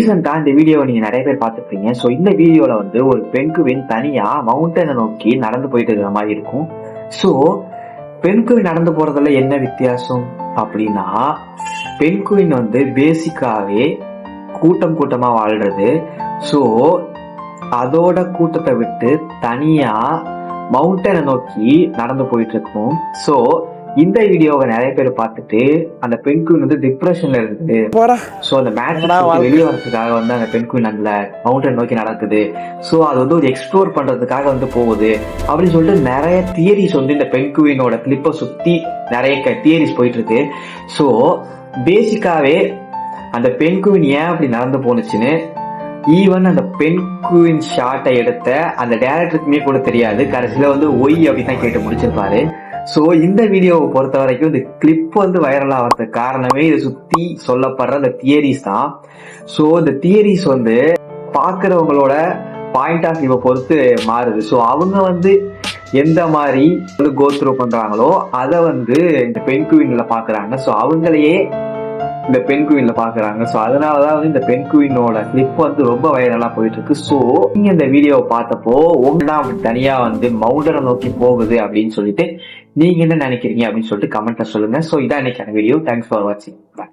ரீசெண்டா இந்த வீடியோவை நீங்க நிறைய பேர் பார்த்துருப்பீங்க. ஸோ இந்த வீடியோல வந்து ஒரு பெண்குவின் தனியா மவுண்டனை நோக்கி நடந்து போயிட்டு இருக்கிற மாதிரி இருக்கும். ஸோ பெண்குவின் நடந்து போறதுல என்ன வித்தியாசம் அப்படின்னா, பெண்குவின் வந்து பேசிக்காவே கூட்டம் கூட்டமா வாழ்றது. ஸோ அதோட கூட்டத்தை விட்டு தனியா மவுண்டனை நோக்கி நடந்து போயிட்டு இருக்கும். ஸோ இந்த வீடியோவை நிறைய பேர் பார்த்துட்டு அந்த பெண்குயின் வந்து டிப்ரெஷன்ல இருக்குது. ஸோ அந்த மேட்ச் வெளியே வரதுக்காக வந்து அந்த பெண்குயின் அந்த மவுண்டன் நோக்கி நடக்குது. ஸோ அது வந்து ஒரு எக்ஸ்ப்ளோர் பண்றதுக்காக வந்து போகுது அப்படின்னு சொல்லிட்டு நிறைய தியரிஸ் வந்து இந்த பெண்குயினோட கிளிப்பை சுத்தி நிறைய தியரிஸ் போயிட்டு இருக்கு. ஸோ பேசிக்காவே அந்த பெண்குயின் ஏன் அப்படி நடந்து போனுச்சுன்னு ஈவன் அந்த பெண்குயின் ஷாட்டை எடுத்த அந்த டைரக்டருக்குமே கூட தெரியாது. கடைசியில வந்து ஒய் அப்படின்னு கேட்டு முடிச்சிருப்பாரு. ஸோ இந்த வீடியோவை பொறுத்த வரைக்கும் இந்த கிளிப் வந்து வைரல் ஆகிறதுக்கு காரணமே இதை சுத்தி சொல்லப்படுற அந்த தியரிஸ் தான். ஸோ இந்த தியரிஸ் வந்து பார்க்குறவங்களோட பாயிண்ட் ஆஃப் வியூவை பொறுத்து மாறுது. ஸோ அவங்க வந்து எந்த மாதிரி வந்து கோ த்ரூ பண்றாங்களோ அதை வந்து இந்த பெண்குயின்ல பாக்குறாங்க. ஸோ அவங்களையே இந்த பெண்குயின்ல பாக்குறாங்க. ஸோ அதனாலதான் வந்து இந்த பெண்குயினோட கிளிப் வந்து ரொம்ப வைரலா போயிட்டு இருக்கு. ஸோ நீங்க இந்த வீடியோவை பார்த்தப்போ உங்க தனியா வந்து மவுண்டனை நோக்கி போகுது அப்படின்னு சொல்லிட்டு நீங்க என்ன நினைக்கிறீங்க அப்படின்னு சொல்லிட்டு கமெண்ட்ல சொல்லுங்க. ஸோ இதான் இன்னைக்கான வீடியோ. தேங்க்ஸ் ஃபார் வாட்சிங். பாய்.